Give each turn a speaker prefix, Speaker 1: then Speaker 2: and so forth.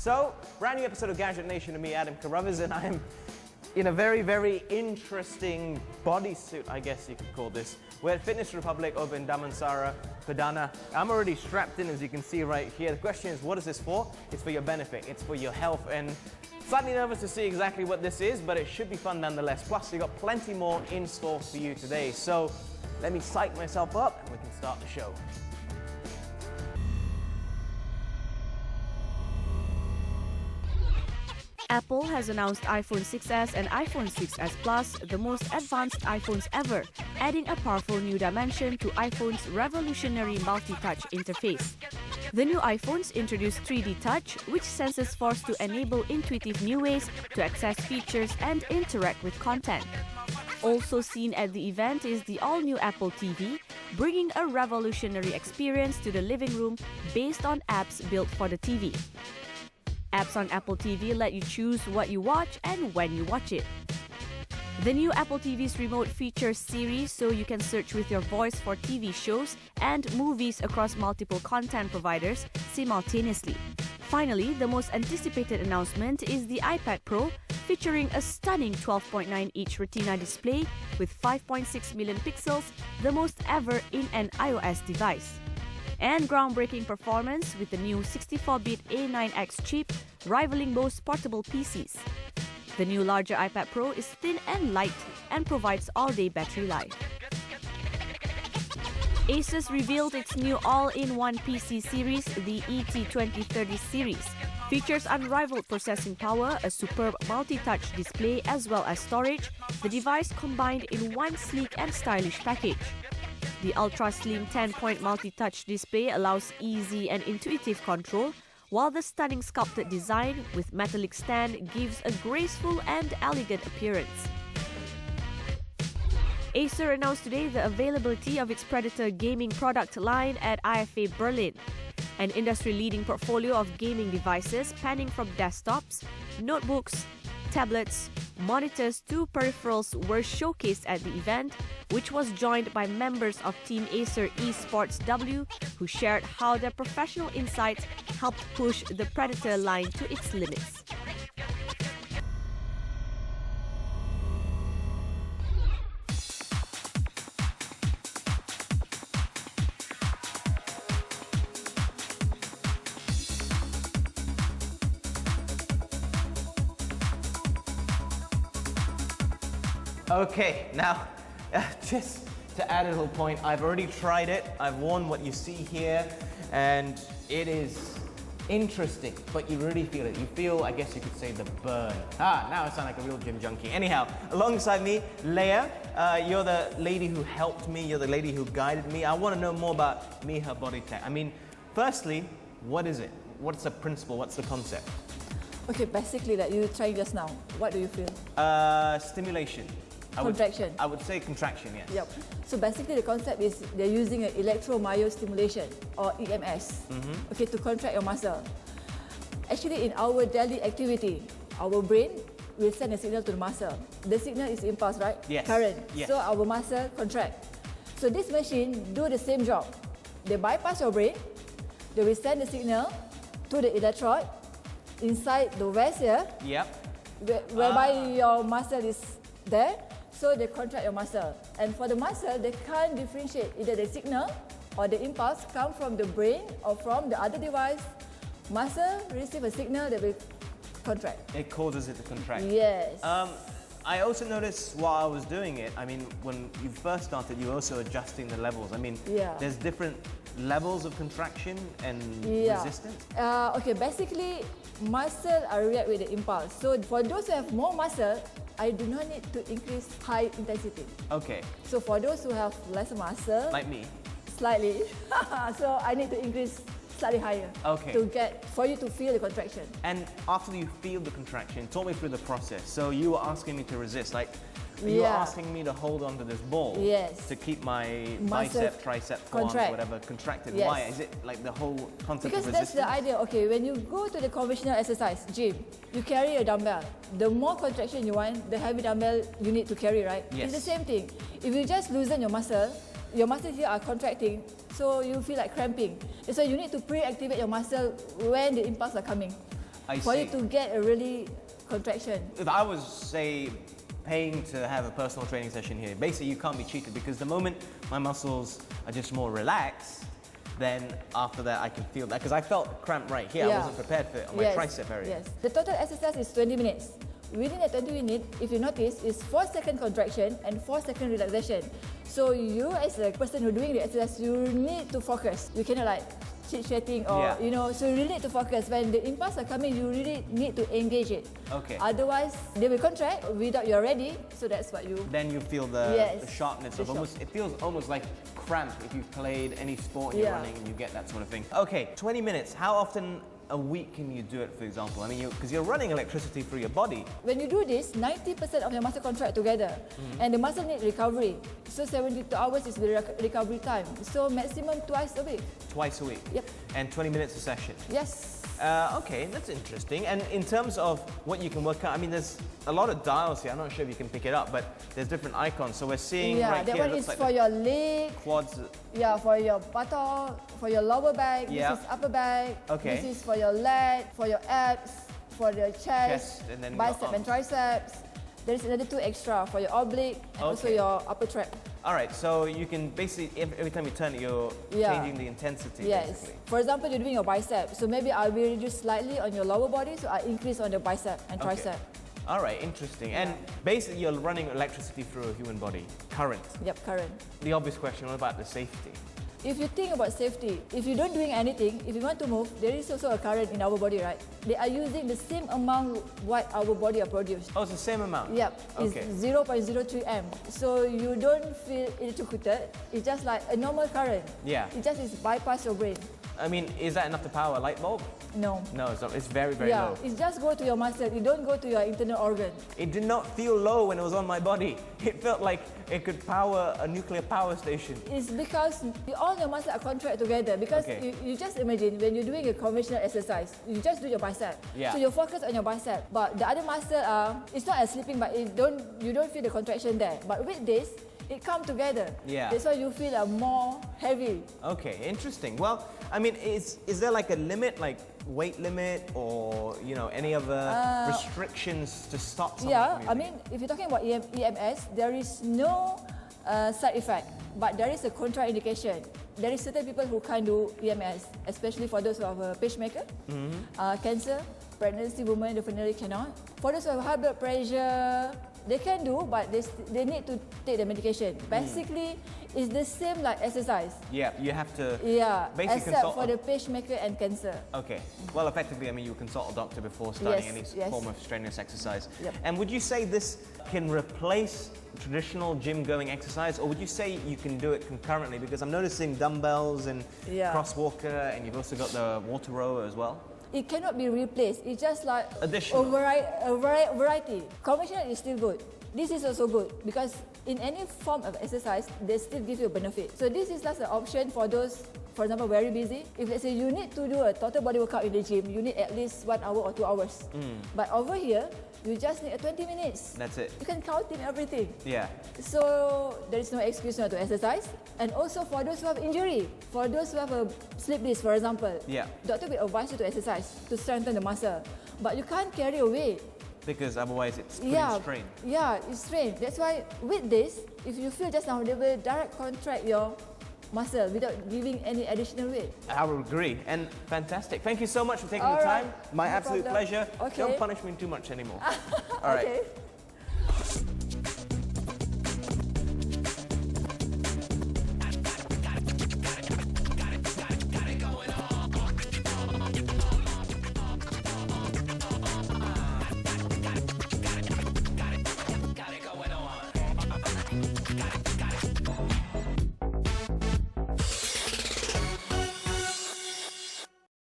Speaker 1: So, brand new episode of Gadget Nation with me, Adam Carruthers, and I'm in a very, very interesting bodysuit, I guess you could call this. We're at Fitness Republic over in Damansara, Padana. I'm already strapped in, as you can see right here. The question is, what is this for? It's for your benefit, it's for your health, and slightly nervous to see exactly what this is, but it should be fun nonetheless. Plus, we've got plenty more in store for you today. So, let me psych myself up and we can start the show.
Speaker 2: Apple has announced iPhone 6s and iPhone 6s Plus, the most advanced iPhones ever, adding a powerful new dimension to iPhone's revolutionary multi-touch interface. The new iPhones introduce 3D Touch, which senses force to enable intuitive new ways to access features and interact with content. Also seen at the event is the all-new Apple TV, bringing a revolutionary experience to the living room based on apps built for the TV. Apps on Apple TV let you choose what you watch and when you watch it. The new Apple TV's remote features Siri, so you can search with your voice for TV shows and movies across multiple content providers simultaneously. Finally, the most anticipated announcement is the iPad Pro, featuring a stunning 12.9-inch Retina display with 5.6 million pixels, the most ever in an iOS device. And groundbreaking performance with the new 64-bit A9X chip, rivaling most portable PCs. The new larger iPad Pro is thin and light and provides all-day battery life. Asus revealed its new all-in-one PC series, the ET2030 series. Features unrivaled processing power, a superb multi-touch display as well as storage, the device combined in one sleek and stylish package. The ultra-slim 10-point multi-touch display allows easy and intuitive control, while the stunning sculpted design with metallic stand gives a graceful and elegant appearance. Acer announced today the availability of its Predator gaming product line at IFA Berlin. An industry-leading portfolio of gaming devices spanning from desktops, notebooks, tablets, monitors to peripherals were showcased at the event, which was joined by members of Team Acer Esports W, who shared how their professional insights helped push the Predator line to its limits.
Speaker 1: Okay, now, just to add a little point, I've already tried it. I've worn what you see here, and it is interesting, but you really feel it. You feel, I guess you could say, the burn. Now I sound like a real gym junkie. Anyhow, alongside me, Leia, you're the lady who helped me, you're the lady who guided me. I want to know more about Miha Body Tech. I mean, firstly, what is it? What's the principle? What's the concept?
Speaker 3: Okay, basically, like you tried just now, what do you feel?
Speaker 1: Stimulation.
Speaker 3: Contraction.
Speaker 1: I would say contraction, yes.
Speaker 3: Yep. So basically the concept is they're using an Electro Muscular Stimulation or EMS, okay, to contract your muscle. Actually, in our daily activity, our brain will send a signal to the muscle. The signal is impulse, right?
Speaker 1: Yes.
Speaker 3: Current.
Speaker 1: Yes.
Speaker 3: So our muscle contract. So this machine do the same job. They bypass your brain. They will send the signal to the electrode inside the vest here.
Speaker 1: Yep.
Speaker 3: Whereby your muscle is there. So they contract your muscle. And for the muscle, they can't differentiate either the signal or the impulse come from the brain or from the other device. Muscle receive a signal that will contract.
Speaker 1: It causes it to contract.
Speaker 3: Yes.
Speaker 1: I also noticed while I was doing it, I mean, when you first started, you were also adjusting the levels. I mean, there's different levels of contraction and resistance?
Speaker 3: Okay, basically, muscle are react with the impulse. So for those who have more muscle, I do not need to increase high intensity.
Speaker 1: Okay.
Speaker 3: So for those who have less muscle,
Speaker 1: like me,
Speaker 3: slightly, so I need to increase slightly higher.
Speaker 1: Okay.
Speaker 3: For you to feel the contraction.
Speaker 1: And after you feel the contraction, talk me through the process. So you were asking me to resist, like you were asking me to hold on to this ball to keep my bicep, tricep, forearms, whatever, contracted.
Speaker 3: Yes.
Speaker 1: Why? Is it like the whole concept
Speaker 3: because
Speaker 1: of resistance?
Speaker 3: Because that's the idea. Okay, when you go to the conventional exercise, gym, you carry a dumbbell. The more contraction you want, the heavy dumbbell you need to carry, right?
Speaker 1: Yes.
Speaker 3: It's the same thing. If you just loosen your muscles here are contracting, so you feel like cramping. So you need to pre-activate your muscle when the impulse are coming. for you to get a really contraction.
Speaker 1: If I was, say, paying to have a personal training session here, basically you can't be cheated because the moment my muscles are just more relaxed, then after that I can feel that. Because I felt cramp right here. I wasn't prepared for it on my tricep area.
Speaker 3: Yes. The total exercise is 20 minutes. Within that 20 minutes, if you notice, is 4-second contraction and 4-second relaxation. So you as a person who's doing the exercise, you need to focus. You cannot like chit-chatting or, you know, so you really need to focus. When the impulse are coming, you really need to engage it.
Speaker 1: Okay.
Speaker 3: Otherwise, they will contract without you're ready. So that's what you...
Speaker 1: Then you feel the sharpness of almost, it feels almost like cramp if you've played any sport and you're running and you get that sort of thing. Okay, 20 minutes. How often a week can you do it, for example? I mean, because you're running electricity through your body.
Speaker 3: When you do this, 90% of your muscle contract together, and the muscle need recovery. So 72 hours is the recovery time. So maximum twice a week.
Speaker 1: Twice a week?
Speaker 3: Yep.
Speaker 1: And 20 minutes a session?
Speaker 3: Yes.
Speaker 1: Okay, that's interesting. And in terms of what you can work out, I mean, there's a lot of dials here. I'm not sure if you can pick it up, but there's different icons. So we're seeing right
Speaker 3: that
Speaker 1: here,
Speaker 3: one
Speaker 1: it
Speaker 3: is
Speaker 1: looks
Speaker 3: for
Speaker 1: like
Speaker 3: your leg.
Speaker 1: quads.
Speaker 3: Yeah, for your buttock, for your lower back.
Speaker 1: Yeah.
Speaker 3: This is upper back.
Speaker 1: Okay.
Speaker 3: This is for your leg, for your abs, for your chest,
Speaker 1: and then
Speaker 3: bicep and triceps. There's another 2 extra for your oblique and also your upper trap.
Speaker 1: All right, so you can basically, every time you turn it, you're changing the intensity, basically.
Speaker 3: For example, you're doing your bicep. So maybe I will reduce slightly on your lower body, so I increase on the bicep and tricep.
Speaker 1: All right, interesting. And basically, you're running electricity through a human body, current.
Speaker 3: Yep, current.
Speaker 1: The obvious question, what about the safety?
Speaker 3: If you think about safety, if you don't doing anything, if you want to move, there is also a current in our body, right? They are using the same amount what our body are produced.
Speaker 1: Oh, it's the same amount?
Speaker 3: Yep, it's 0.03 amp. So you don't feel electrocuted. It's just like a normal current.
Speaker 1: Yeah.
Speaker 3: It just is bypass your brain.
Speaker 1: I mean, is that enough to power a light bulb?
Speaker 3: No.
Speaker 1: No, it's not. It's very, very low.
Speaker 3: It just go to your muscle. It don't go to your internal organ.
Speaker 1: It did not feel low when it was on my body. It felt like it could power a nuclear power station.
Speaker 3: It's because all your muscles are contract together. Because you just imagine when you're doing a conventional exercise, you just do your bicep.
Speaker 1: Yeah.
Speaker 3: So you focus on your bicep. But the other muscle, it's not as sleeping, but you don't feel the contraction there. But with this, it comes together.
Speaker 1: Yeah.
Speaker 3: That's why you feel more heavy.
Speaker 1: Okay, interesting. Well, I mean, is there like a limit, like weight limit, or any other restrictions to stop someone from using?
Speaker 3: I mean, if you're talking about EMS, there is no side effect, but there is a contraindication. There is certain people who can't do EMS, especially for those who have a pacemaker, cancer, pregnancy women definitely cannot. For those who have high blood pressure, they can do, but they need to take the medication. Basically, it's the same like exercise.
Speaker 1: Yeah, you have to basically
Speaker 3: except
Speaker 1: consult
Speaker 3: for the pacemaker and cancer.
Speaker 1: Okay. Well, effectively, I mean, you consult a doctor before starting any form of strenuous exercise.
Speaker 3: Yep.
Speaker 1: And would you say this can replace traditional gym-going exercise, or would you say you can do it concurrently? Because I'm noticing dumbbells and crosswalker, and you've also got the water rower as well.
Speaker 3: It cannot be replaced. It's just like
Speaker 1: additional.
Speaker 3: a variety. Conventional is still good. This is also good because in any form of exercise, they still give you a benefit. So this is just an option for those, for example, very busy. If let's say you need to do a total body workout in the gym, you need at least 1 hour or 2 hours. But over here, you just need 20 minutes.
Speaker 1: That's it.
Speaker 3: You can count in everything.
Speaker 1: Yeah.
Speaker 3: So there is no excuse not to exercise. And also for those who have injury, for those who have a slip disc, for example, doctor will advise you to exercise to strengthen the muscle. But you can't carry a weight.
Speaker 1: Because otherwise it's putting strain.
Speaker 3: Yeah, it's strain. That's why with this, if you feel just now, they will direct contract your muscle without giving any additional weight.
Speaker 1: I would agree. And fantastic. Thank you so much for taking the time. My absolute pleasure.
Speaker 3: Okay.
Speaker 1: Don't punish me too much anymore. All right.
Speaker 3: Okay.
Speaker 4: Got it going on.